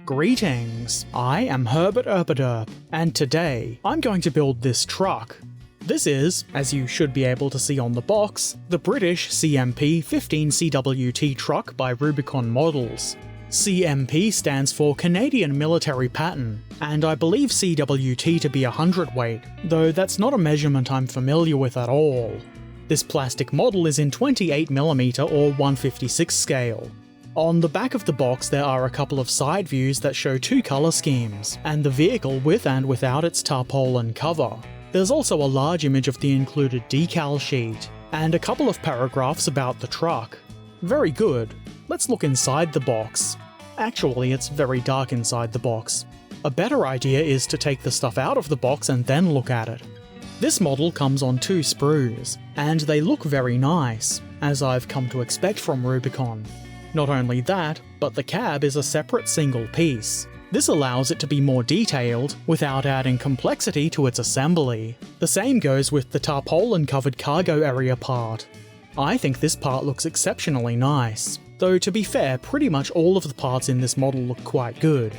Greetings, I am Herbert Erpaderp, and today I'm going to build this truck. This is, as you should be able to see on the box, the British CMP 15cwt truck by Rubicon Models. CMP stands for Canadian Military Pattern, and I believe CWT to be a hundredweight, though that's not a measurement I'm familiar with at all. This plastic model is in 28mm or 1/56 scale. On the back of the box there are a couple of side views that show two colour schemes, and the vehicle with and without its tarpaulin cover. There's also a large image of the included decal sheet, and a couple of paragraphs about the truck. Very good. Let's look inside the box. Actually, it's very dark inside the box. A better idea is to take the stuff out of the box and then look at it. This model comes on two sprues, and they look very nice, as I've come to expect from Rubicon. Not only that, but the cab is a separate single piece. This allows it to be more detailed without adding complexity to its assembly. The same goes with the tarpaulin-covered cargo area part. I think this part looks exceptionally nice, though to be fair, pretty much all of the parts in this model look quite good.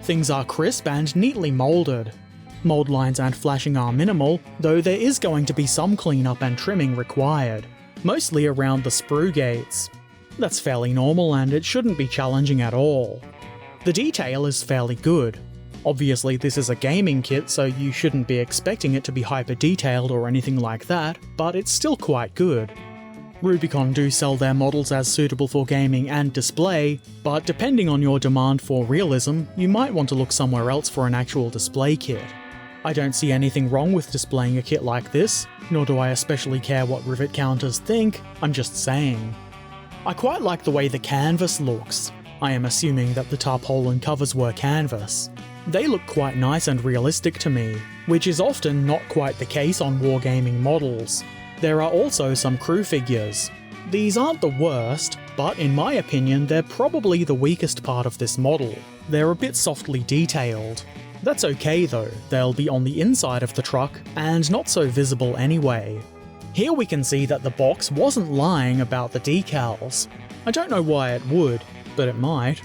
Things are crisp and neatly moulded. Mould lines and flashing are minimal, though there is going to be some cleanup and trimming required, mostly around the sprue gates. That's fairly normal and it shouldn't be challenging at all. The detail is fairly good. Obviously this is a gaming kit, so you shouldn't be expecting it to be hyper detailed or anything like that, but it's still quite good. Rubicon do sell their models as suitable for gaming and display, but depending on your demand for realism, you might want to look somewhere else for an actual display kit. I don't see anything wrong with displaying a kit like this, nor do I especially care what rivet counters think, I'm just saying. I quite like the way the canvas looks. I am assuming that the tarpaulin covers were canvas. They look quite nice and realistic to me, which is often not quite the case on wargaming models. There are also some crew figures. These aren't the worst, but in my opinion they're probably the weakest part of this model. They're a bit softly detailed. That's okay though, they'll be on the inside of the truck, and not so visible anyway. Here we can see that the box wasn't lying about the decals. I don't know why it would, but it might.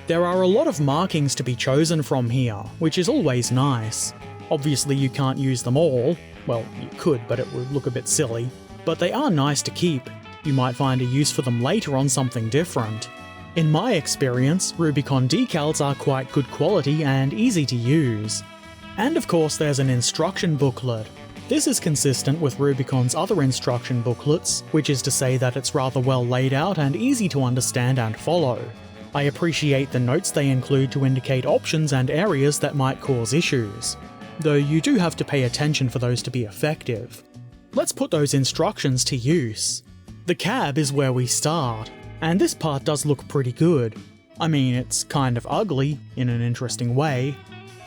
There are a lot of markings to be chosen from here, which is always nice. Obviously you can't use them all. Well, you could, but it would look a bit silly. But they are nice to keep. You might find a use for them later on something different. In my experience, Rubicon decals are quite good quality and easy to use. And of course there's an instruction booklet. This is consistent with Rubicon's other instruction booklets, which is to say that it's rather well laid out and easy to understand and follow. I appreciate the notes they include to indicate options and areas that might cause issues, though you do have to pay attention for those to be effective. Let's put those instructions to use. The cab is where we start, and this part does look pretty good. I mean, it's kind of ugly, in an interesting way.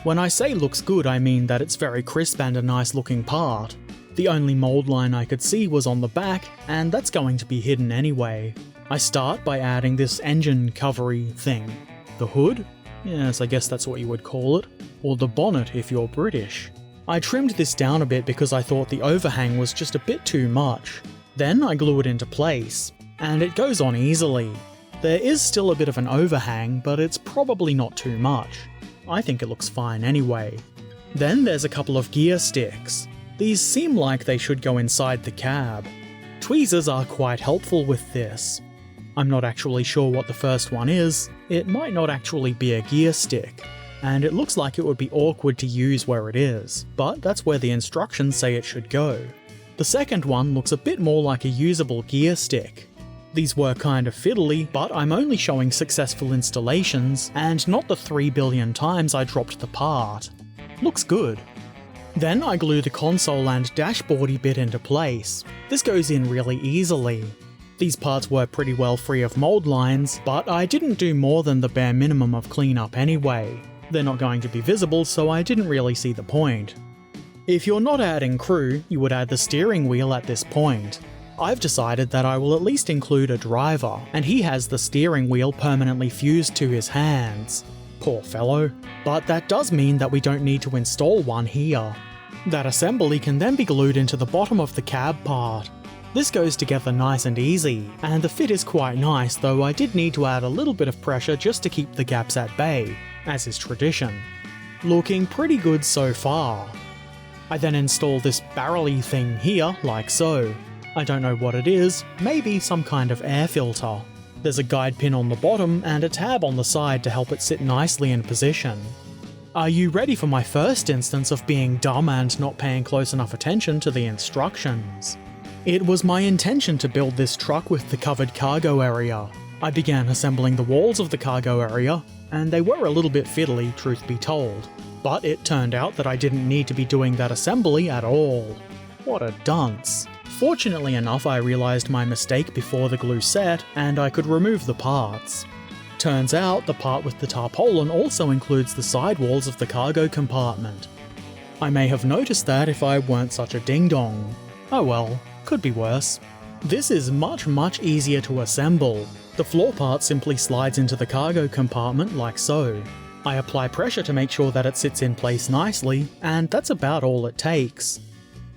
When I say looks good, I mean that it's very crisp and a nice looking part. The only mould line I could see was on the back, and that's going to be hidden anyway. I start by adding this engine covery thing. The hood? Yes, I guess that's what you would call it. Or the bonnet if you're British. I trimmed this down a bit because I thought the overhang was just a bit too much. Then I glue it into place, and it goes on easily. There is still a bit of an overhang, but it's probably not too much. I think it looks fine anyway. Then there's a couple of gear sticks. These seem like they should go inside the cab. Tweezers are quite helpful with this. I'm not actually sure what the first one is. It might not actually be a gear stick, and it looks like it would be awkward to use where it is, but that's where the instructions say it should go. The second one looks a bit more like a usable gear stick. These were kind of fiddly, but I'm only showing successful installations, and not the 3 billion times I dropped the part. Looks good. Then I glue the console and dashboardy bit into place. This goes in really easily. These parts were pretty well free of mould lines, but I didn't do more than the bare minimum of cleanup anyway. They're not going to be visible, so I didn't really see the point. If you're not adding crew, you would add the steering wheel at this point. I've decided that I will at least include a driver, and he has the steering wheel permanently fused to his hands. Poor fellow. But that does mean that we don't need to install one here. That assembly can then be glued into the bottom of the cab part. This goes together nice and easy, and the fit is quite nice, though I did need to add a little bit of pressure just to keep the gaps at bay. as is tradition. Looking pretty good so far. I then install this barrel-y thing here, like so. I don't know what it is, maybe some kind of air filter. There's a guide pin on the bottom and a tab on the side to help it sit nicely in position. Are you ready for my first instance of being dumb and not paying close enough attention to the instructions? It was my intention to build this truck with the covered cargo area. I began assembling the walls of the cargo area, and they were a little bit fiddly, truth be told. But it turned out that I didn't need to be doing that assembly at all. What a dunce. Fortunately enough, I realised my mistake before the glue set, and I could remove the parts. Turns out, the part with the tarpaulin also includes the sidewalls of the cargo compartment. I may have noticed that if I weren't such a ding-dong. Oh well, could be worse. This is much easier to assemble. The floor part simply slides into the cargo compartment like so. I apply pressure to make sure that it sits in place nicely, and that's about all it takes.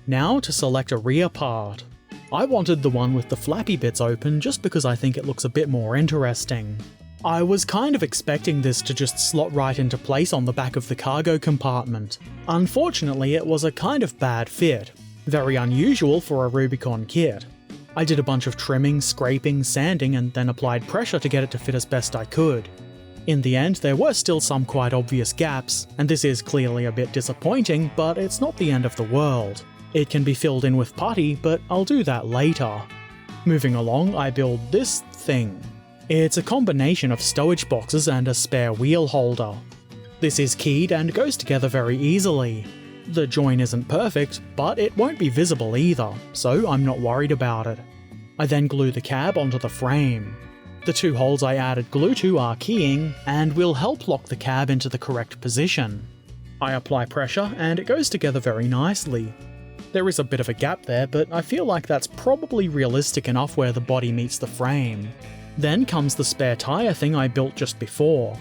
Now to select a rear part. I wanted the one with the flappy bits open just because I think it looks a bit more interesting. I was kind of expecting this to just slot right into place on the back of the cargo compartment. Unfortunately, it was a kind of bad fit. Very unusual for a Rubicon kit. I did a bunch of trimming, scraping, sanding, and then applied pressure to get it to fit as best I could. In the end, there were still some quite obvious gaps, and this is clearly a bit disappointing, but it's not the end of the world. It can be filled in with putty, but I'll do that later. Moving along, I build this thing. It's a combination of stowage boxes and a spare wheel holder. This is keyed and goes together very easily. The join isn't perfect, but it won't be visible either, so I'm not worried about it. I then glue the cab onto the frame. The two holes I added glue to are keying, and will help lock the cab into the correct position. I apply pressure, and it goes together very nicely. There is a bit of a gap there, but I feel like that's probably realistic enough where the body meets the frame. Then comes the spare tyre thing I built just before.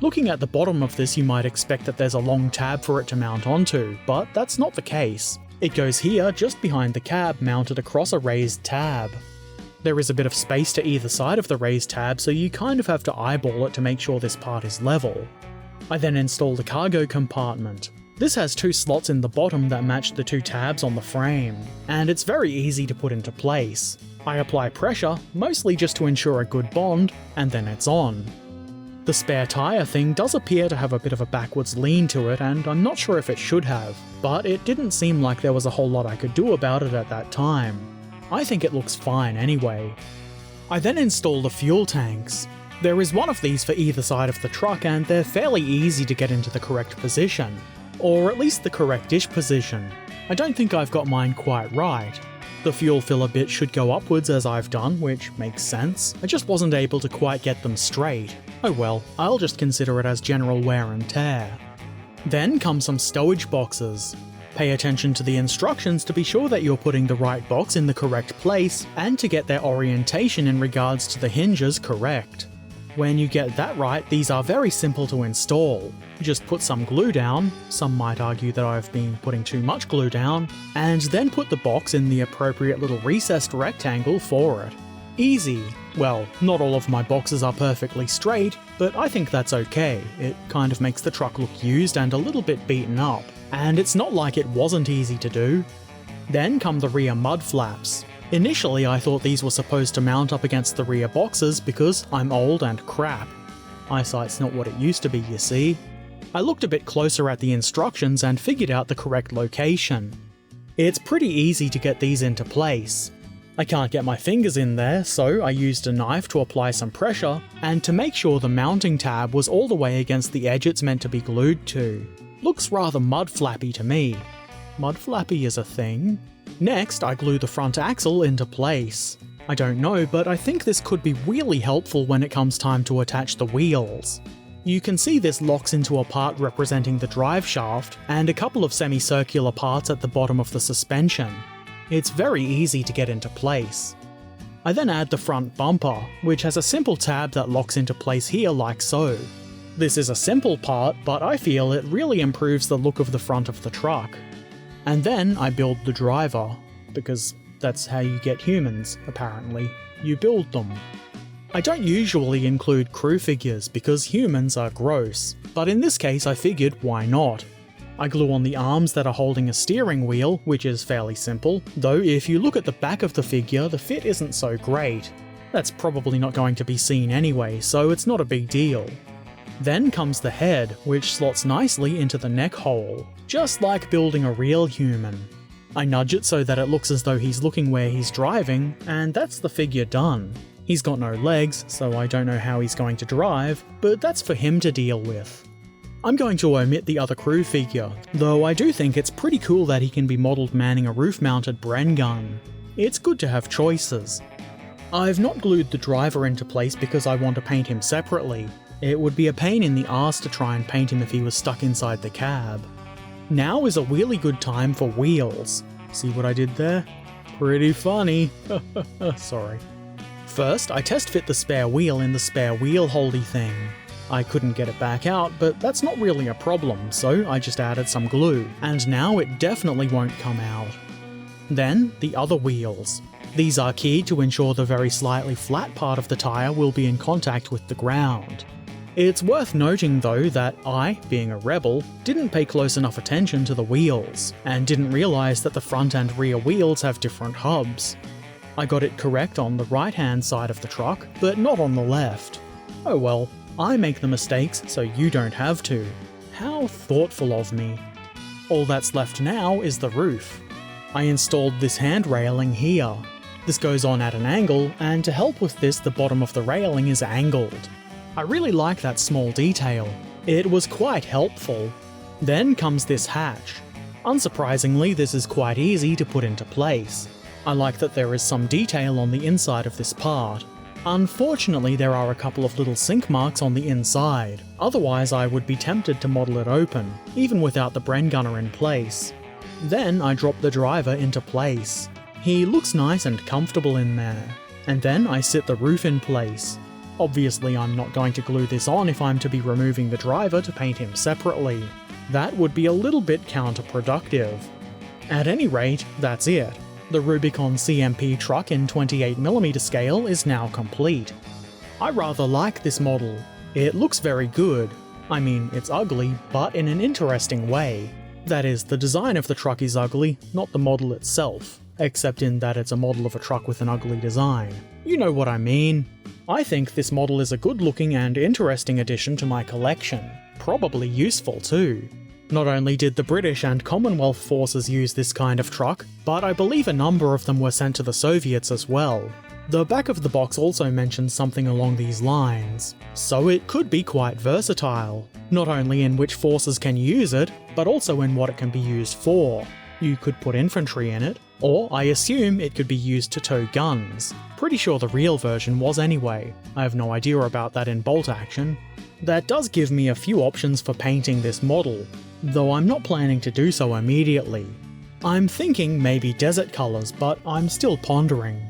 Looking at the bottom of this, you might expect that there's a long tab for it to mount onto, but that's not the case. It goes here, just behind the cab, mounted across a raised tab. There is a bit of space to either side of the raised tab, so you kind of have to eyeball it to make sure this part is level. I then install the cargo compartment. This has two slots in the bottom that match the two tabs on the frame, and it's very easy to put into place. I apply pressure, mostly just to ensure a good bond, and then it's on. The spare tyre thing does appear to have a bit of a backwards lean to it, and I'm not sure if it should have, but it didn't seem like there was a whole lot I could do about it at that time. I think it looks fine anyway. I then install the fuel tanks. There is one of these for either side of the truck, and they're fairly easy to get into the correct position. Or at least the correct-ish position. I don't think I've got mine quite right. The fuel filler bit should go upwards as I've done, which makes sense. I just wasn't able to quite get them straight. Oh well, I'll just consider it as general wear and tear. Then come some stowage boxes. Pay attention to the instructions to be sure that you're putting the right box in the correct place, and to get their orientation in regards to the hinges correct. When you get that right, these are very simple to install. Just put some glue down, some might argue that I've been putting too much glue down, and then put the box in the appropriate little recessed rectangle for it. Easy. Well, not all of my boxes are perfectly straight, but I think that's okay. It kind of makes the truck look used and a little bit beaten up, and it's not like it wasn't easy to do. Then come the rear mud flaps. Initially I thought these were supposed to mount up against the rear boxes because I'm old and crap. Eyesight's not what it used to be, you see. I looked a bit closer at the instructions and figured out the correct location. It's pretty easy to get these into place. I can't get my fingers in there, so I used a knife to apply some pressure, and to make sure the mounting tab was all the way against the edge it's meant to be glued to. Looks rather mud flappy to me. Mud flappy is a thing. Next, I glue the front axle into place. I don't know, but I think this could be really helpful when it comes time to attach the wheels. You can see this locks into a part representing the drive shaft, and a couple of semicircular parts at the bottom of the suspension. It's very easy to get into place. I then add the front bumper, which has a simple tab that locks into place here like so. This is a simple part, but I feel it really improves the look of the front of the truck. And then I build the driver, because that's how you get humans, apparently. You build them. I don't usually include crew figures because humans are gross, but in this case I figured why not. I glue on the arms that are holding a steering wheel, which is fairly simple, though if you look at the back of the figure, the fit isn't so great. That's probably not going to be seen anyway, so it's not a big deal. Then comes the head, which slots nicely into the neck hole, just like building a real human. I nudge it so that it looks as though he's looking where he's driving, and that's the figure done. He's got no legs, so I don't know how he's going to drive, but that's for him to deal with. I'm going to omit the other crew figure, though I do think it's pretty cool that he can be modelled manning a roof-mounted Bren gun. It's good to have choices. I've not glued the driver into place because I want to paint him separately. It would be a pain in the arse to try and paint him if he was stuck inside the cab. Now is a really good time for wheels. See what I did there? Pretty funny. Sorry. First, I test fit the spare wheel in the spare wheel holdy thing. I couldn't get it back out, but that's not really a problem, so I just added some glue, and now it definitely won't come out. Then, the other wheels. These are keyed to ensure the very slightly flat part of the tyre will be in contact with the ground. It's worth noting though that I, being a rebel, didn't pay close enough attention to the wheels, and didn't realise that the front and rear wheels have different hubs. I got it correct on the right hand side of the truck, but not on the left. Oh well, I make the mistakes so you don't have to. How thoughtful of me. All that's left now is the roof. I installed this hand railing here. This goes on at an angle, and to help with this the bottom of the railing is angled. I really like that small detail. It was quite helpful. Then comes this hatch. Unsurprisingly, this is quite easy to put into place. I like that there is some detail on the inside of this part. Unfortunately, there are a couple of little sink marks on the inside. Otherwise, I would be tempted to model it open, even without the Bren gunner in place. Then I drop the driver into place. He looks nice and comfortable in there. And then I sit the roof in place. Obviously, I'm not going to glue this on if I'm to be removing the driver to paint him separately. That would be a little bit counterproductive. At any rate, that's it. The Rubicon CMP truck in 28mm scale is now complete. I rather like this model. It looks very good. I mean, it's ugly, but in an interesting way. That is, the design of the truck is ugly, not the model itself, except in that it's a model of a truck with an ugly design. You know what I mean. I think this model is a good-looking and interesting addition to my collection. Probably useful too. Not only did the British and Commonwealth forces use this kind of truck, but I believe a number of them were sent to the Soviets as well. The back of the box also mentions something along these lines, so it could be quite versatile, not only in which forces can use it, but also in what it can be used for. You could put infantry in it, or I assume it could be used to tow guns. Pretty sure the real version was anyway. I have no idea about that in bolt action. That does give me a few options for painting this model, though I'm not planning to do so immediately. I'm thinking maybe desert colours, but I'm still pondering.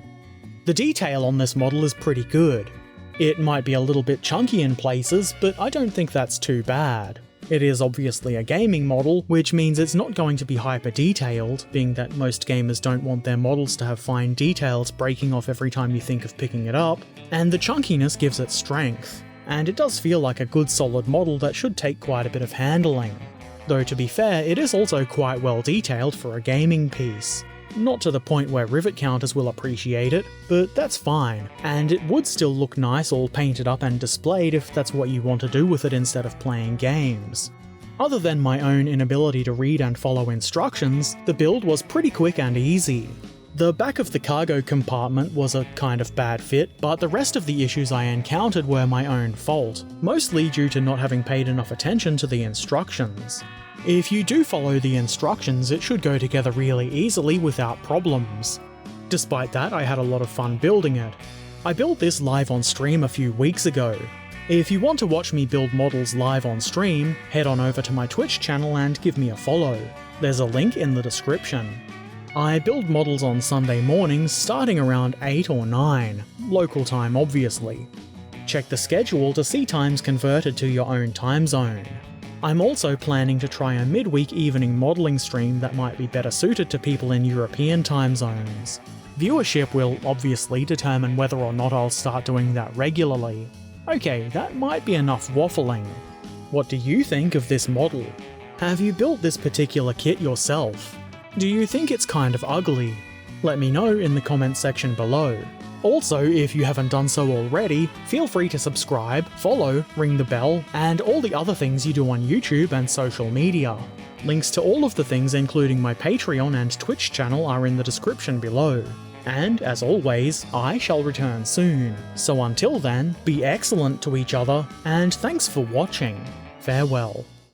The detail on this model is pretty good. It might be a little bit chunky in places, but I don't think that's too bad. It is obviously a gaming model, which means it's not going to be hyper-detailed, being that most gamers don't want their models to have fine details breaking off every time you think of picking it up, and the chunkiness gives it strength. And it does feel like a good solid model that should take quite a bit of handling. Though to be fair, it is also quite well detailed for a gaming piece. Not to the point where rivet counters will appreciate it, but that's fine, and it would still look nice all painted up and displayed if that's what you want to do with it instead of playing games. Other than my own inability to read and follow instructions, the build was pretty quick and easy. The back of the cargo compartment was a kind of bad fit, but the rest of the issues I encountered were my own fault, mostly due to not having paid enough attention to the instructions. If you do follow the instructions, it should go together really easily without problems. Despite that, I had a lot of fun building it. I built this live on stream a few weeks ago. If you want to watch me build models live on stream, head on over to my Twitch channel and give me a follow. There's a link in the description. I build models on Sunday mornings starting around 8 or 9, local time obviously. Check the schedule to see times converted to your own time zone. I'm also planning to try a midweek evening modelling stream that might be better suited to people in European time zones. Viewership will obviously determine whether or not I'll start doing that regularly. Okay, that might be enough waffling. What do you think of this model? Have you built this particular kit yourself? Do you think it's kind of ugly? Let me know in the comments section below. Also, if you haven't done so already, feel free to subscribe, follow, ring the bell, and all the other things you do on YouTube and social media. Links to all of the things, including my Patreon and Twitch channel, are in the description below. And, as always, I shall return soon. So until then, be excellent to each other, and thanks for watching. Farewell.